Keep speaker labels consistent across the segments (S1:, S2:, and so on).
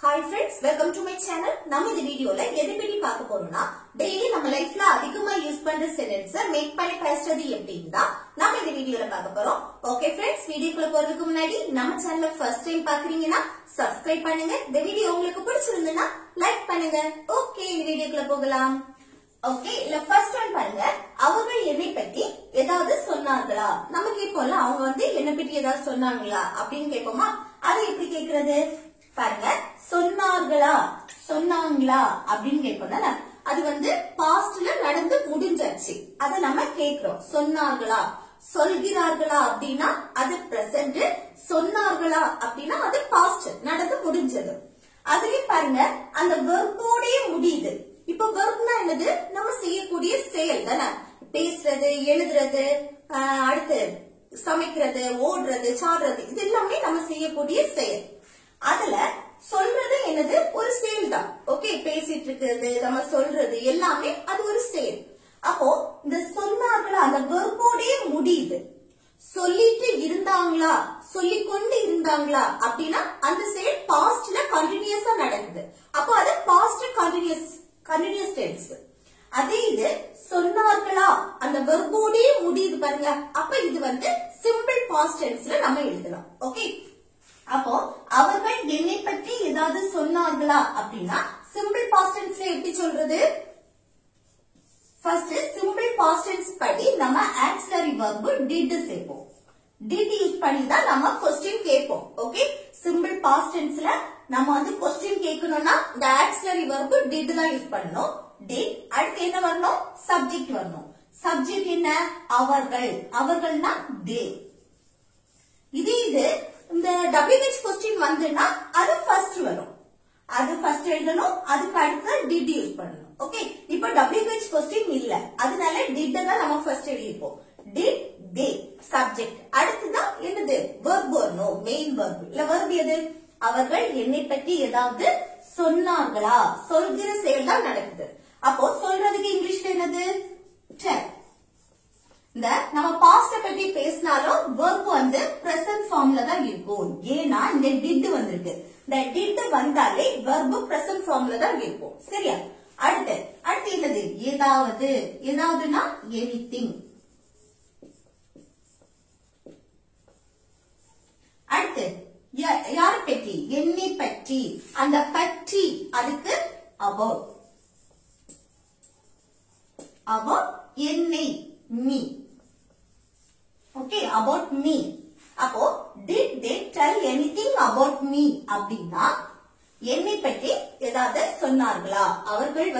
S1: Hi friends, welcome to my channel. நம்ம இந்த வீடியோல எதை பத்தி பார்க்க போறோம்னா டெய்லி நம்ம லைஃப்ல அதிகமா யூஸ் பண்ற சென்டென்ஸை மேக் பண்ணி பேசுறது எப்படின்னு தான் நம்ம இந்த வீடியோல பார்க்க போறோம். ஓகே फ्रेंड्स, வீடியோக்குள்ள போறதுக்கு முன்னாடி நம்ம சேனலை ஃபர்ஸ்ட் டைம் பாக்குறீங்கன்னா Subscribe பண்ணுங்க. இந்த வீடியோ உங்களுக்கு பிடிச்சிருந்தா லைக் பண்ணுங்க. ஓகே, இந்த வீடியோக்குள்ள போகலாம். ஓகே, இல்ல ஃபர்ஸ்ட் ஒன் பாருங்க. அவர்கள் என்னை பத்தி ஏதாவது சொன்னார்களா? நம்ம கேட்போம்ல, அவங்க என்னை பத்தி ஏதாவது சொன்னாங்களா அப்படின்னு கேட்போமா? அது எப்படி கேக்குறது பாருங்க. சொன்னார்களா சொன்னாங்களா அப்படின்னு கேட்போம். அது பாஸ்ட்ல நடந்து முடிஞ்சாச்சு. அத நம்ம கேக்குறோம். சொன்னார்களா சொல்கிறார்களா அப்படின்னா அது பிரசன்ட், சொன்னார்களா அப்படின்னா அது பாஸ்ட் நடந்து முடிஞ்சது. அதுலயும் பாருங்க, அந்த வெர்போடே முடியுது. இப்ப வெர்ப்னா என்னது? நம்ம செய்யக்கூடிய செயல் தானே. பேசுறது, எழுதுறது, அடுத்து சமைக்கிறது, ஓடுறது, சாடுறது, இது எல்லாமே நம்ம செய்யக்கூடிய செயல். அதுல சொல்றது என்னது? ஒரு செயல் தான். ஓகே, பேசிட்டு இருக்கிறது, நம்ம சொல்றது எல்லாமே அது ஒரு செயல். அப்போ இந்த சொன்னார்களா அந்த வெர்போடே முடியுது. சொல்லிட்டு இருந்தாங்களா, சொல்லிக்கொண்டு இருந்தாங்களா அப்படின்னா அந்த செயல் பாஸ்ட்ல கண்டினியூஸா நடக்குது. அப்போ அது பாஸ்ட் கண்டினியூஸ் டென்ஸ். அதே இது சொன்னார்களா அந்த வெர்போடே முடியுது பாருங்க. அப்ப இது சிம்பிள் பாஸ்ட் டென்ஸ்ல நம்ம எழுதலாம். ஓகே, அப்போ அவர்கள் என்னை பற்றி ஏதாவது சொன்னார்களா அப்படின்னா சிம்பிள் பாஸ்ட் டென்ஸ்ல எப்படி சொல்றது? ஃபர்ஸ்ட் சிம்பிள் பாஸ்ட் டென்ஸ் படி நம்ம ஆக்ஸிலரி வெர்ப் did சேர்ப்போம். did யூஸ் பண்ணி தான் நம்ம क्वेश्चन கேட்போம். ஓகே, சிம்பிள் பாஸ்ட் டென்ஸ்ல நம்ம क्वेश्चन கேட்கணும்னா இந்த ஆக்ஸிலரி வெர்ப் did தான் யூஸ் பண்ணனும். did அடுத்து என்ன வரணும்? சப்ஜெக்ட் வரணும். சப்ஜெக்ட் என்ன? அவர்கள். அவர்கள்னா they. இது இந்த WH கொஸ்டின் வந்துனா அது ஃபர்ஸ்ட் வரும். அது ஃபர்ஸ்ட் எழுதணும். அதுக்கு அடுத்து did யூஸ் பண்ணணும். ஓகே, இப்போ WH கொஸ்டின் இல்ல, அதனால did தான் நம்ம ஃபர்ஸ்ட் எழுதிப்போம். did they subject. அடுத்துதான் என்னது? வெர்ப் வரணும். Main verb. இல்ல வெர்ப் எது? அவர்கள் என்னை பற்றி ஏதாவது சொன்னார்களா? சொல்கிற செயல் தான் நடக்குது. அப்போ சொல்றதுக்கு இங்கிலீஷ்ல என்னது? tell. இந்த நம்ம பாஸ்ட பத்தி பேசினாலும் வெர்ப் பிரசன்ட் ஃபார்ம்ல தான் இருக்கும். ஏன்னா இந்த did வந்திருக்கு. இந்த did வந்தாலே வெர்ப் பிரசன்ட் ஃபார்ம்ல தான் இருக்கும். சரியா? அடுத்து என்னது? ஏதாவது. ஏதாவதுனா எனிதிங். அடுத்து யார பற்றி? என்னை பற்றி. அந்த பற்றி அதுக்கு about. about என்னை, me. Okay, about me. அப்போ did they tell anything about me அப்படின்னா என்னை பற்றி ஏதாவது சொன்னார்களா? அவர்கள்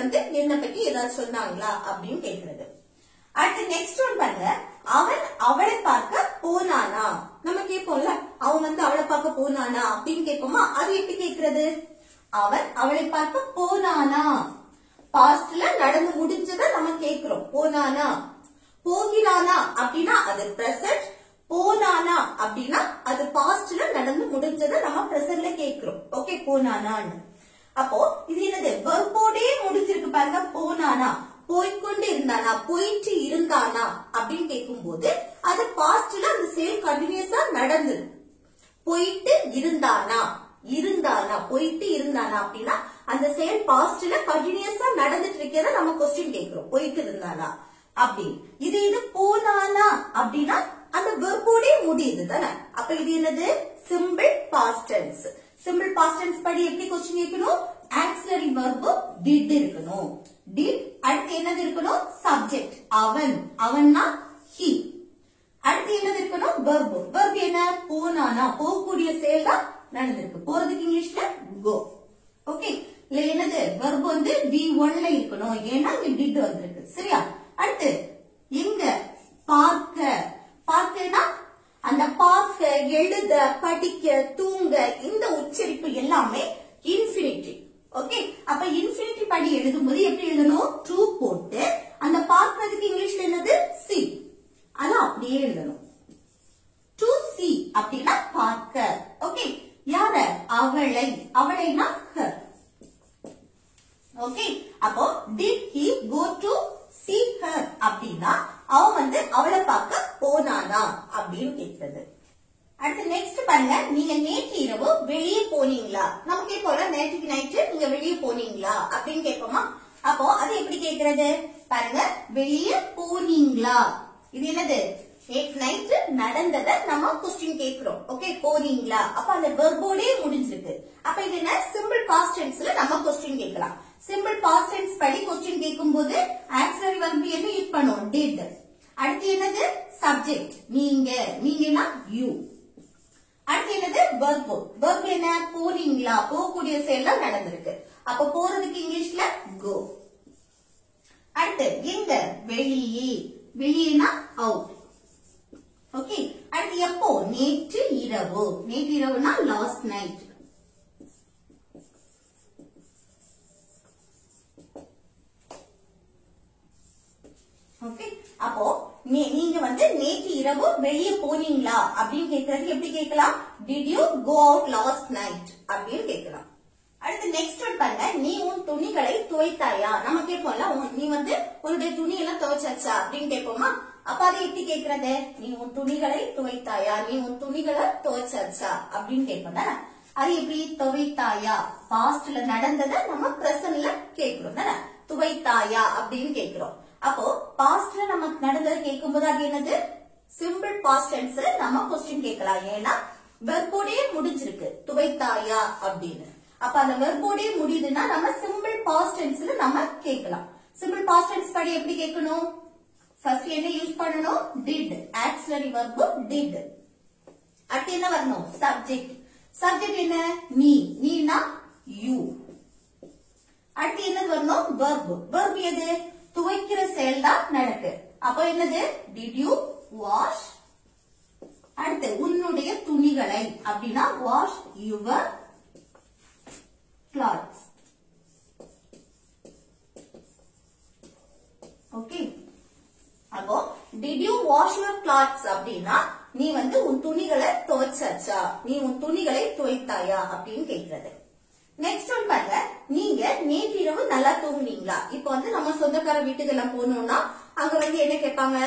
S1: என்னை பற்றி ஏதாவது சொன்னாங்களா அப்படின்னு கேட்கிறது. அடுத்து நெக்ஸ்ட் ஒன் பாருங்க. அவன் அவளை பார்க்க போனானா? நம்ம கேட்போம்ல, அவன் அவளை பார்க்க போனானா அப்படின்னு கேட்போமா? அது எப்படி கேட்கிறது? அவன் அவளை பார்க்க போனானா. பாஸ்ட்ல நடந்து முடிஞ்சதை நம்ம கேட்கிறோம். போனானா. போகிறானா அப்படின்னா அது பிரசன்ட். போனானா அப்படின்னா அது பாஸ்ட்ல நடந்து முடிஞ்சதை நம்ம பிரசன்ட்ல கேட்கிறோம். ஓகே, போனானான்னு. அப்போ இது என்னது? வெர்போடே முடிஞ்சிருக்கு பாருங்க. போனானா, போய்கொண்டு இருந்தானா, போயிட்டு இருந்தானா அப்படின்னு கேட்கும் போது அது பாஸ்ட்ல அந்த செயல் கண்டினியூஸா நடந்தது. போயிட்டு இருந்தானா, போயிட்டு இருந்தானா அப்படின்னா அந்த செயல் பாஸ்ட்ல கண்டினியூஸா நடந்துட்டு இருக்கிறத நம்ம क्वेश्चन கேட்கிறோம். போயிட்டு இருந்தானா அப்படி. இது போனானா அப்படின்னா அந்த வெர்போடே முடியுது தானே. அப்ப இது என்னது? Simple past tense. Simple past tense படி எப்படி क्वेश्चन கேட்கணும்? ஆக்ஸிலரி வெர்ப் did இருக்கணும். did அடுத்து என்னது இருக்கணும்? சப்ஜெக்ட். அவன். அவன்னா he. அடுத்து என்னது இருக்கணும்? வெர்ப். வெர்ப் என்ன? போனானா. போகக்கூடிய செயல் தான் நடந்திருக்கு. போறதுக்கு இங்கிலீஷ்ல go. ஓகே, இல்ல என்னது? வெர்ப் V1ல இருக்கணும். ஏன்னா இங்க did வந்திருக்கு. சரியா? அடுத்து எங்க? பார்க்க. பார்க்கனா அந்த பார்க்க, எழுத, படிக்க, தூங்க, இந்த உச்சரிப்பு எல்லாமே இன்ஃபினிட்டிவ். ஓகே, அப்ப இன்ஃபினிட்டிவ் படி எழுதும்போது எப்படி எழுதணும்? ட்ரூ போட்டு அந்த பார்க்கிறதுக்கு இங்கிலீஷ்ல என்னது? see. அத அப்படியே எழுதணும். டு see அப்படின்னா பார்க்க. ஓகே, யார? அவளை. அவளைனா her. ஓகே, அப்போ did he go to see her அப்படின்னா அவன் அவளை பார்க்க போனானா அப்படின்னு கேட்கிறது. அடுத்து நெக்ஸ்ட் பாருங்க, நீங்க நேற்று இரவு வெளியே போனீங்களா? நமக்கு போல நேற்று நைட்டு நீங்க வெளியே போனீங்களா அப்படின்னு கேட்போமா? அப்போ அது எப்படி கேக்குறது பாருங்க, வெளியே போனீங்களா. இது என்னது? நேற்று நைட்டு நடந்ததை நம்ம கொஸ்டின் கேட்கிறோம். ஓகே, போனீங்களா. அப்ப அந்த வெர்போடே முடிஞ்சிருக்கு. அப்ப இது என்ன? சிம்பிள் பாஸ்ட் டென்ஸ்ல நம்ம கொஸ்டின் கேட்கலாம். சிம்பிள் பாஸ்ட் டென்ஸ் படி கொஸ்டின் கேட்கும் போது ஆக்சிலரி வெர்ப் என்ன யூஸ் பண்ணுவோம்? டிட். அடுத்து என்னது? சப்ஜெக்ட். நீங்க, நீங்கன்னா யூ. அடுத்து என்னது? வெர்ப். வெர்ப் என்ன? போறீங்களா, போகக்கூடிய செயல் நடந்திருக்கு. அப்ப போறதுக்கு இங்கிலீஷ்ல கோ. அடுத்து எங்க? வெளியே. வெளியேனா அவுட். ஓகே. அடுத்து எப்போ? நேற்று இரவு. நேற்று இரவுனா லாஸ்ட் நைட். ஓகே. அப்போ நீங்க வந்து நேற்று இரவு வெளியே போனீங்களா அப்படின்னு கேக்குறது எப்படி கேட்கலாம்? Did you go out last night அப்படின்னு கேட்கலாம். அடுத்து நெக்ஸ்ட் ஒன் பாருங்க, நீ உன் துணிகளை துவைத்தாயா. நம்ம கேட்போம்ல, நீ வந்து உன்னுடைய துணியெல்லாம் துவைச்சாச்சா அப்படின்னு கேட்போமா? அப்ப அதை எப்படி கேட்கறது? நீ உன் துணிகளை துவைத்தாயா, நீ உன் துணிகளை துவைச்சாச்சா அப்படின்னு கேட்போம். அது எப்படி? துவைத்தாயா பாஸ்ட்ல நடந்ததை நம்ம பிரசன்ட்ல கேட்கிறோம். துவைத்தாயா அப்படின்னு கேட்கிறோம். அப்போ பாஸ்ட்ல நமக்கு நடந்ததை கேட்கும் போது அது என்னது? சிம்பிள் பாஸ்ட் டென்ஸ்ல நம்ம கொஸ்டின் கேட்கலாம். ஏன்னா வெர்போடே முடிஞ்சிருக்கு துவைத்தாயா அப்படின்னு. அப்ப அந்த வெர்போடே முடியுதுன்னா நம்ம சிம்பிள் பாஸ்ட் டென்ஸ்ல நம்ம கேட்கலாம். சிம்பிள் பாஸ்ட் டென்ஸ் படி எப்படி கேட்கணும்? ஃபர்ஸ்ட் என்ன யூஸ் பண்ணணும்? டிட். Auxiliary verb did. அடுத்து என்ன வரணும்? சப்ஜெக்ட். சப்ஜெக்ட் என்ன? நீ. நீனா யூ. அடுத்து என்னது வரணும்? வெர்ப். வெர்ப் எது? துவைக்கிற செயல் தான் நடக்கு. அப்ப என்னது? Did you wash. அடுத்து உன்னுடைய துணிகளை அப்படின்னா வாஷ் யுவர் clothes. ஓகே. அப்போ did you wash your clothes அப்படின்னா நீ வந்து உன் துணிகளை துவைச்சாச்சா, நீ உன் துணிகளை துவைத்தாயா அப்படின்னு கேக்குறது. நெக்ஸ்ட் ஒன் பாருங்க, நீங்க நேற்று இரவு நல்லா தூங்குனீங்களா. இப்போ வந்து நம்ம சொந்தக்கார வீட்டுக்கு எல்லாம் போனோம்னா அங்க வந்து என்ன கேட்பாங்க?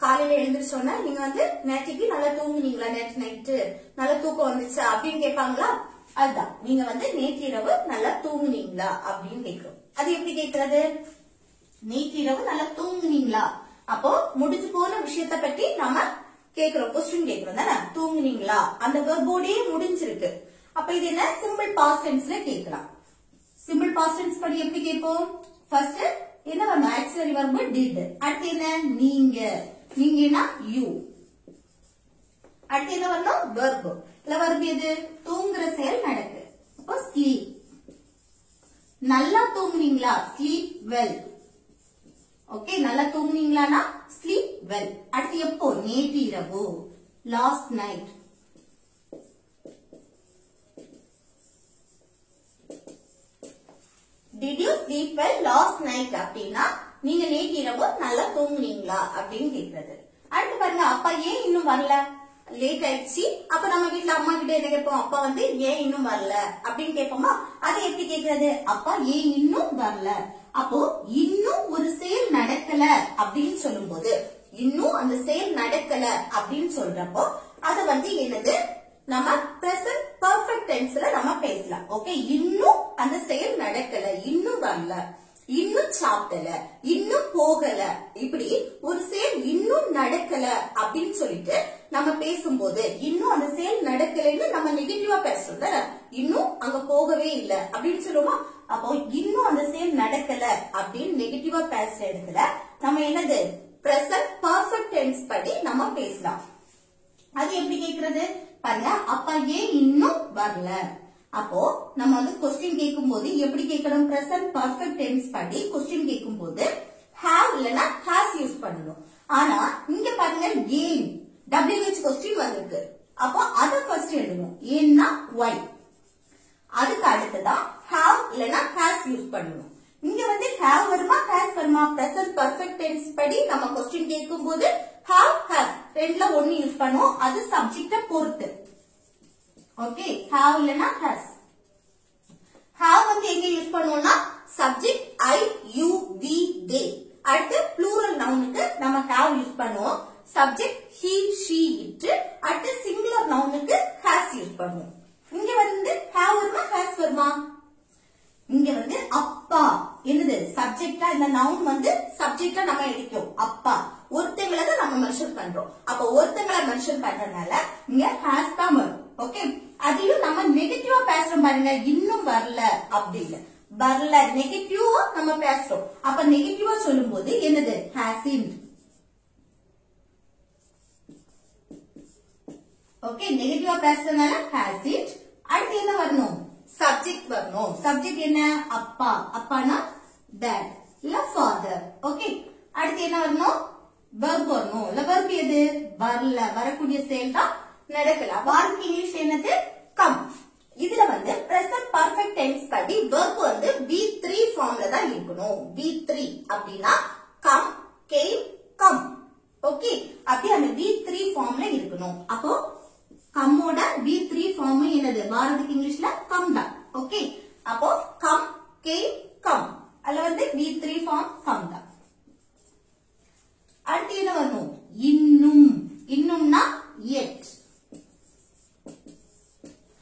S1: காலையில எழுந்திரிச்சோன்னா நீங்க வந்து நேற்றுக்கு நல்லா தூங்குனீங்களா, நேற்று நைட்டு நல்லா தூக்கம் வந்துச்சா அப்படின்னு கேட்பாங்களா? அதுதான், நீங்க வந்து நேற்று இரவு நல்லா தூங்குனீங்களா அப்படின்னு கேட்கிறோம். அது எப்படி கேட்கறது? நேற்று இரவு நல்லா தூங்குனீங்களா. அப்போ முடிஞ்சு போன விஷயத்த பத்தி நம்ம கேக்குறோம், கொஸ்டின் கேக்குறோம் தானே. தூங்குனீங்களா அந்த வெர்போடே முடிஞ்சிருக்கு. அப்ப இது என்ன? சிம்பிள் பாஸ்ட் டென்ஸ்ல கேட்கலாம். சிம்பிள் பாஸ்ட் டென்ஸ் படி எப்படி கேட்போம்? ஃபர்ஸ்ட் என்ன வரணும்? Auxiliary verb did. அடுத்து என்ன? நீங்க. நீங்கன்னா யூ. அடுத்து என்ன வரணும்? வெர்ப். இல்ல வெர்ப் எது? தூங்குற செயல் நடக்கு. அப்போ ஸ்லீப். நல்லா தூங்குனீங்களா? Sleep well. ஓகே, நல்லா தூங்குனீங்களானா ஸ்லீப் வெல். அடுத்து எப்போ? நேற்று இரவு last night. Did you sleep well last night அப்படின்னா நீங்க நேற்று இரவு நல்லா தூங்குனீங்களா அப்படின்னு கேக்குறது. அடுத்து பாருங்க, அப்பா ஏன் இன்னும் வரல? லேட் ஆயிடுச்சு. அப்ப நம்ம வீட்டுல அம்மா கிட்ட என்ன கேட்போம்? அப்பா வந்து ஏன் இன்னும் வரல அப்படின்னு கேட்போமா? அதை எப்படி கேக்குறது? அப்பா ஏன் இன்னும் வரல. அப்போ இன்னும் ஒரு செயல் நடக்கல அப்படின்னு சொல்லும் போது, இன்னும் அந்த செயல் நடக்கல அப்படின்னு சொல்றப்போ அது வந்து என்னது? நம்ம பிரசன்ட் பெர்ஃபெக்ட் டென்ஸ்ல நம்ம பேசலாம். ஓகே, இன்னும் அந்த செயல் நடக்கல, இன்னும் வரல, இன்னும் சாப்பிடல, இன்னும் போகல, இப்படி ஒரு செயல் இன்னும் நடக்கல அப்படின்னு சொல்லிட்டு நம்ம பேசும்போது இன்னும் அந்த செயல் நடக்கலைன்னு நம்ம நெகட்டிவா பேசுறோம் தானே. இன்னும் அங்க போகவே இல்ல அப்படின்னு சொல்லுவோமா? அப்போ இன்னும் அந்த செயல் நடக்கல அப்படின்னு நெகட்டிவா பேசுற இடத்துல நம்ம என்னது? பிரசன்ட் பெர்ஃபெக்ட் டென்ஸ் படி நம்ம பேசலாம். அது எப்படி கேக்குறது பாருங்க, அப்பா ஏன் இன்னும் வரல. அப்போ நம்ம வந்து கொஸ்டின் கேட்கும் போது எப்படி கேட்கணும்? பிரசன்ட் பெர்ஃபெக்ட் டென்ஸ் படி கொஸ்டின் கேட்கும் போது have இல்லனா has யூஸ் பண்ணணும். ஆனா இங்க பாருங்க, ஏன் WH கொஸ்டின் வந்திருக்கு. அப்போ அத ஃபர்ஸ்ட் எழுதணும். ஏன்னா why. அதுக்கு அடுத்துதான் have இல்லனா has யூஸ் பண்ணணும். இங்க வந்து have வருமா has வருமா? பிரசன்ட் பெர்ஃபெக்ட் டென்ஸ் படி நம்ம கொஸ்டின் கேட்கும் போது have has ரெண்டுல ஒன்னு யூஸ் பண்ணுவோம். அது சப்ஜெக்ட பொறுத்து. ஓகே, have இல்லனா has. have வந்து எங்க யூஸ் பண்ணுவோம்னா subject I, you, we, they. அடுத்து ப்ளூரல் நவுனுக்கு நம்ம have யூஸ் பண்ணுவோம். Subject he, she, it. அடுத்து சிங்குலர் நவுனுக்கு சப்ஜெக்டா இந்த நவுன் வந்து சப்ஜெக்டா நம்ம எடுக்கிறோம். அப்பா ஒருத்தங்களை தான் நம்ம மென்ஷன் பண்றோம். அப்ப ஒருத்தங்களை மென்ஷன் பண்றதுனால இங்க ஹாஸ் தான் வரும். ஓகே, அதையும் நம்ம நெகட்டிவா பேசுறோம் பாருங்க, இன்னும் வரல அப்படின்னு. வரல நெகட்டிவா நம்ம பேசுறோம். அப்ப நெகட்டிவா சொல்லும் போது என்னது ஹாஸ்ன்ட். ஓகே, நெகட்டிவா பேசுறதுனால ஹாஸ்ன்ட். அடுத்து என்ன வரணும், சப்ஜெக்ட் வரணும். சப்ஜெக்ட் என்ன, அப்பா. அப்பானா டாட் இல்ல ஃபாதர். ஓகே, அடுத்து என்ன வரணும், வெர்ப் வரணும். இல்ல வெர்ப் எது, வரல, வரக்கூடிய செயல் தான் நடக்கல. வார்த்தை இங்கிலீஷ் என்னது, கம். இதுல வந்து பிரசன்ட் பர்ஃபெக்ட் டென்ஸ் படி வெர்ப் வந்து V3 ஃபார்ம்ல தான் இருக்கணும். V3 அப்படின்னா கம், கேம், கம். ஓகே, அப்படி அந்த V3 ஃபார்ம்ல இருக்கணும். அப்போ கம்மோட V3 ஃபார்ம் என்னது, வாரத்துக்கு இங்கிலீஷ்ல கம் தான். ஓகே, அப்போ கம், கேம், கம். அதுல வந்து V3 ஃபார்ம் கம் தான். அடுத்து என்ன வரணும், இன்னும். இன்னும்னா yet.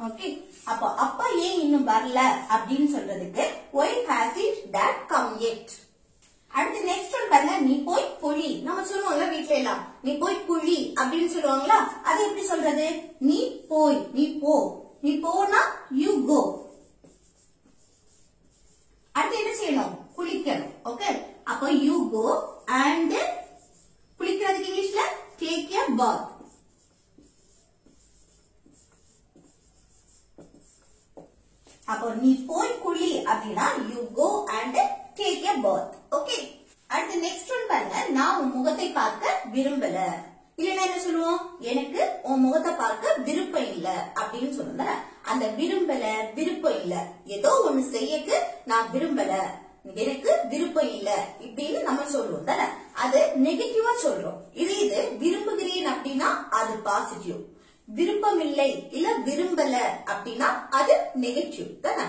S1: ஓகே, அப்போ அப்பா ஏன் இன்னும் வரல அப்படின்னு சொல்றதுக்கு why hasn't dad come yet. அடுத்து நெக்ஸ்ட் ஒன் பாருங்க, நீ போய் குழி. நம்ம சொல்லுவோம்ல வீட்ல எல்லாம், நீ போய் குழி அப்படின்னு சொல்லுவாங்களா, அது எப்படி சொல்றது, நீ போய், நீ போ. நீ போனா you go. அடுத்து என்ன செய்யணும், குளிக்கணும். ஓகே, அப்போ you go and குளிக்கிறதுக்கு இங்கிலீஷ்ல take a bath. அப்போ நீ போய் குளி அப்படின்னா you go and take a bath. Okay, அடுத்து நெக்ஸ்ட் ஒன் பாருங்க, நான் உன் முகத்தை பார்க்க விரும்பல. இல்லன்னா என்ன சொல்லுவோம், எனக்கு உன் முகத்தை பார்க்க விருப்பம் இல்ல அப்படின்னு சொல்லுங்க. அந்த விரும்பல, விருப்பம் இல்ல, ஏதோ ஒண்ணு செய்யக்கு நான் விரும்பல, எனக்கு விருப்பம் இல்ல இப்படின்னு நம்ம சொல்லுவோம் தானே, அது நெகட்டிவா சொல்றோம். இது விரும்புகிறேன் அப்படின்னா அது பாசிட்டிவ். விருப்பம் இல்லை இல்ல விரும்பல அப்படின்னா அது நெகட்டிவ் தானே.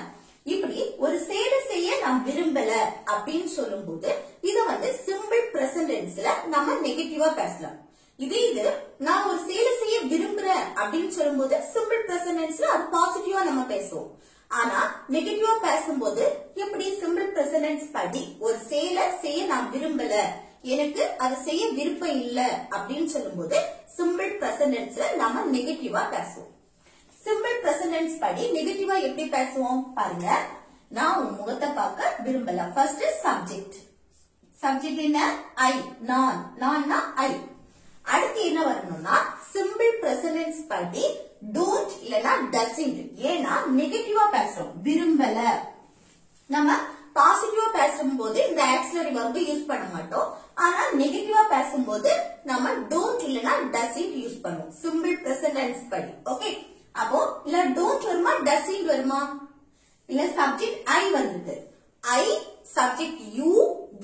S1: இப்படி ஒரு செயலை செய்ய நான் விரும்பல அப்படின்னு சொல்லும் போது இத வந்து சிம்பிள் பிரசன்ட் டென்ஸ்ல நம்ம நெகட்டிவா பேசலாம். இது நான் ஒரு செயலை செய்ய விரும்புறேன் அப்படின்னு சொல்லும் போது சிம்பிள் பிரசன்ட் டென்ஸ்ல அது பாசிட்டிவா நம்ம பேசுவோம். ஆனா நெகட்டிவா பேசும்போது எப்படி, சிம்பிள் பிரசன்ட் டென்ஸ் படி ஒரு செயலை செய்ய நான் விரும்பல, எனக்கு அதை செய்ய விருப்பம் இல்ல அப்படின்னு சொல்லும் போது சிம்பிள் பிரசன்ட் டென்ஸ்ல நம்ம நெகட்டிவா பேசுவோம். சிம்பிள் பிரசன்ட் டென்ஸ் படி நெகட்டிவா எப்படி பேசுவோம் பாருங்க, நான் உன் முகத்தை பார்க்க விரும்பல. First subject. சப்ஜெக்ட் என்ன, ஐ, நான். நான்னா ஐ. அடுத்து என்ன வரணும்னா சிம்பிள் பிரசன்ட் டென்ஸ் படி டோன்ட் இல்லனா டசன்ட். ஏன்னா நெகட்டிவா பேசுறோம், விரும்பல. நம்ம பாசிட்டிவா பேசும்போது இந்த ஆக்சிலரி வெர்ப் யூஸ் பண்ண மாட்டோம். ஆனா நெகட்டிவா பேசும்போது நம்ம டோன்ட் இல்லனா டசன்ட் யூஸ் பண்ணுவோம் சிம்பிள் பிரசன்ட் டென்ஸ் படி. ஓகே, அப்போ இல்ல டோன்ட் வருமா டசன்ட் வருமா, இல்ல சப்ஜெக்ட் ஐ வந்திருக்கு, I subject you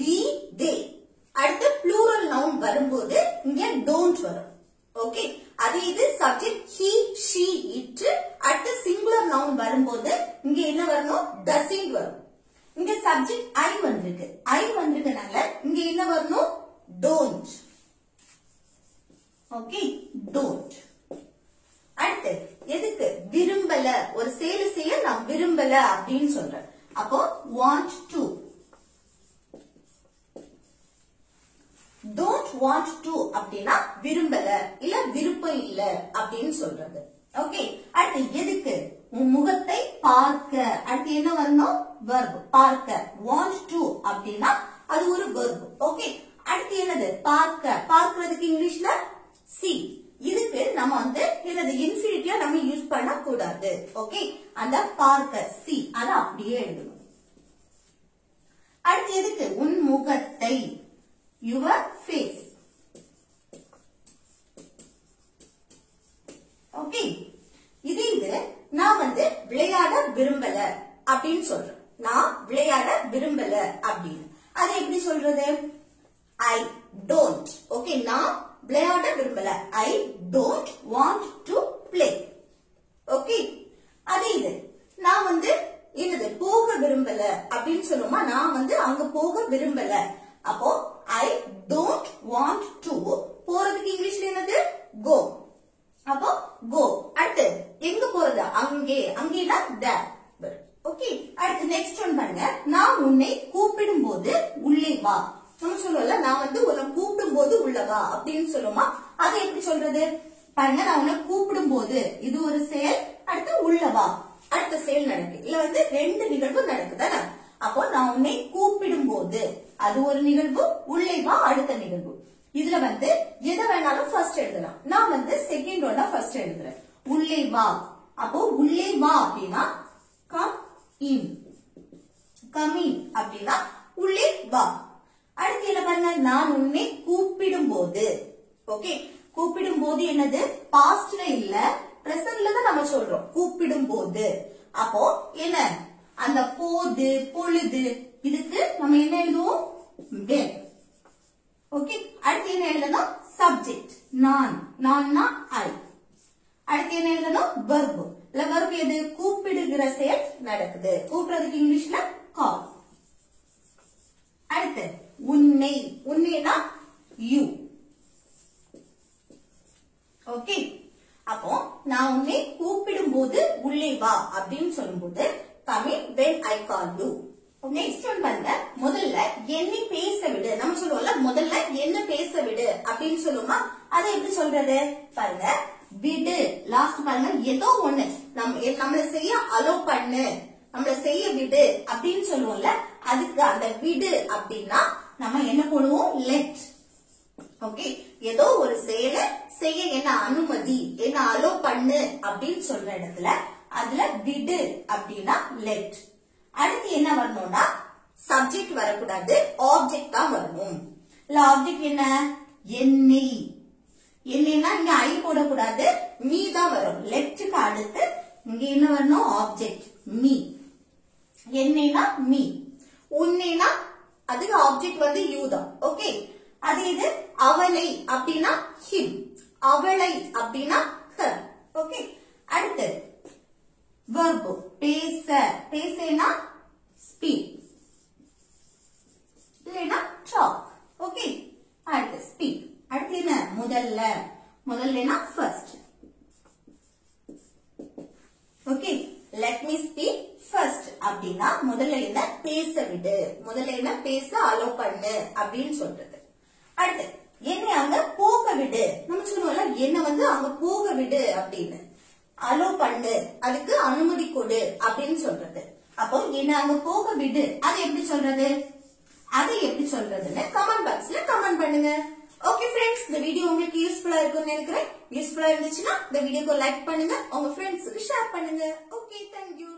S1: we they. அடுத்து ப்ளூரல் நவுன் வரும்போது இங்க டோன்ட் வரும். ஓகே, அது இது சப்ஜெக்ட் ஹி ஷி இட். அடுத்து சிங்குலர் நவுன் வரும்போது இங்க என்ன வரணும், டசன்ட் வரும். இங்க சப்ஜெக்ட் ஐ வந்திருக்கு, ஐ வந்திருக்கனால இங்க என்ன வரணும், டோன்ட். Okay, don't. அடுத்து எதுக்கு, விரும்பல, ஒரு செயலை செய்ய நான் விரும்பல அப்படின்னு சொல்றேன். அப்போ want to. don't want to அப்படின்னா விரும்பல இல்ல விருப்பம் இல்ல அப்படின்னு சொல்றது. ஓகே, அடுத்து எதுக்கு, உன் முகத்தை பார்க்க. அடுத்து என்ன வரணும், verb, பார்க்க. want to அப்படின்னா அது ஒரு verb. ஓகே, அடுத்து என்னது, பார்க்க. பார்க்கிறதுக்கு இங்கிலீஷ்ல see. இதுக்கு நம்ம வந்து என்னது இன்ஃபினிட்டிவா நம்ம யூஸ் பண்ண கூடாது. ஓகே, அந்த பார்க்க see அத அப்படியே எழுதணும். அடுத்து எதுக்கு, உன் முகத்தை, your face. ஓகே, இது நான் வந்து விளையாட விரும்பல அப்படின்னு சொல்றேன். நான் விளையாட விரும்பல அப்படின்னு அது எப்படி சொல்றது, I don't. ஓகே, நான் விளையாட விரும்பல, I don't want to play. Okay, அது நான் வந்து என்னது போக விரும்பல அப்படின்னு சொல்லுமா, நான் வந்து அங்க போக விரும்பல. அப்போ I don't want to, போறதுக்கு இங்கிலீஷ்ல என்னது, go. அப்போ go. அடுத்து எங்க போறது, அங்கே. அங்கேனா there. ஓகே, அடுத்து நெக்ஸ்ட் ஒன் பாருங்க, நான் உன்னை கூப்பிடும் போது உள்ளே வா. நம்ம சொல்லுவோம்ல, நான் வந்து உன்னை கூப்பிடும் போது உள்ள வா அப்படின்னு சொல்லுவோமா, அதை எப்படி சொல்றது பாருங்க. நான் உன்னை கூப்பிடும் போது இது ஒரு செயல், அடுத்து உள்ள வா அடுத்த செயல் நடக்கு. இல்ல வந்து ரெண்டு நிகழ்வு நடக்குதானே. அப்போ நான் உன்னை கூப்பிடும் போது அது ஒரு நிகழ்வு, உள்ளே வா அடுத்த நிகழ்வு. இதுல வந்து எதை வேணாலும் ஃபர்ஸ்ட் எழுதலாம். நான் வந்து செகண்ட் ஒன்னா ஃபர்ஸ்ட் எழுதுறேன். உள்ளே வா, அப்போ உள்ளே வா அப்படின்னா கம் இன், கம் இன் அப்படின்னா உள்ளே வா. அடுத்து என்ன பாருங்க, நான் உன்னை கூப்பிடும் போது. ஓகே, கூப்பிடும் போது என்னது, பாஸ்ட்ல இல்ல பிரசன்ட்ல தான் நம்ம சொல்றோம் கூப்பிடும் போது. அப்போ என்ன, அந்த போது பொழுது இதுக்கு நம்ம என்ன எழுதுவோம், when. ஓகே, அடுத்து என்ன எழுதணும், சப்ஜெக்ட் நான், நான்னா ஐ. அடுத்து என்ன எழுதணும், verb. இல்ல verb எது, கூப்பிடுகிற செயல் நடக்குது. கூப்பிடுறதுக்கு இங்கிலீஷ்ல call. அடுத்து உன்னை, உன்னைனா you. ஓகே, அப்போ நான் உன்னை கூப்பிடும் போது உள்ளே வா அப்படின்னு சொல்லும்போது come in when I call you. Next one பாருங்க, முதல்ல என்னை பேச விடு. நம்ம சொல்லுவோம்ல, முதல்ல என்ன பேச விடு அப்படின்னு சொல்லுவோமா, அதை எப்படி சொல்றது பாருங்க. விடு லாஸ்ட் பாருங்க, ஏதோ ஒண்ணு நம்மள செய்ய அலோ பண்ணு, நம்மள செய்ய விடு அப்படின்னு சொல்லுவோம்ல, அதுக்கு அந்த விடு அப்படின்னா நம்ம என்ன போடுவோம், லெட். ஓகே, ஏதோ ஒரு செயலை செய்ய என்ன அனுமதி, என்ன அலோ பண்ணு அப்படின்னு சொல்ற இடத்துல அதுல விடு அப்படின்னா லெட். அடுத்து என்ன வரணும்னா சப்ஜெக்ட் வரக்கூடாது, ஆப்ஜெக்ட் தான் வரணும். இல்ல ஆப்ஜெக்ட் என்ன, என்னை. என்னைனா இங்க ஐ போடக்கூடாது, மீ தான் வரும். லெட்டுக்கு அடுத்து இங்க என்ன வரணும், ஆப்ஜெக்ட் மீ. என்னைனா மீ, உன்னைனா அதுக்கு ஆப்ஜெக்ட் வந்து யூ தான். ஓகே, அது இது அவனை அப்படின்னா him, அவளை அப்படின்னா her. ஓகே, அடுத்து verb பேச, பேசனா speak இல்லனா talk. ஓகே, அடுத்து speak. அடுத்து என்ன, முதல்ல, முதல்லனா first. Okay, let me speak first அப்படின்னா முதல்ல என்ன, பேச விடு, முதல்ல என்ன பேச அலோ பண்ணு அப்படின்னு சொல்றது. அடுத்து என்னை அங்க போக விடு. நம்ம சொல்லுவோம்ல, என்ன வந்து அங்க போக விடு அப்படின்னு, அலோ பண்ணு, அதுக்கு அனுமதி கொடு அப்படின்னு சொல்றது. அப்போ என்ன அங்க போக விடு, அது எப்படி சொல்றது, அதை எப்படி சொல்றதுன்னு கமெண்ட் பாக்ஸ்ல கமெண்ட் பண்ணுங்க. ஓகே ஃப்ரெண்ட்ஸ், இந்த வீடியோ உங்களுக்கு யூஸ்ஃபுல்லா இருக்கும்னு நினைக்கிறேன். யூஸ்ஃபுல்லா இருந்துச்சுன்னா இந்த வீடியோக்கு லைக் பண்ணுங்க, உங்க ஃப்ரெண்ட்ஸுக்கு ஷேர் பண்ணுங்க. Okay, thank you.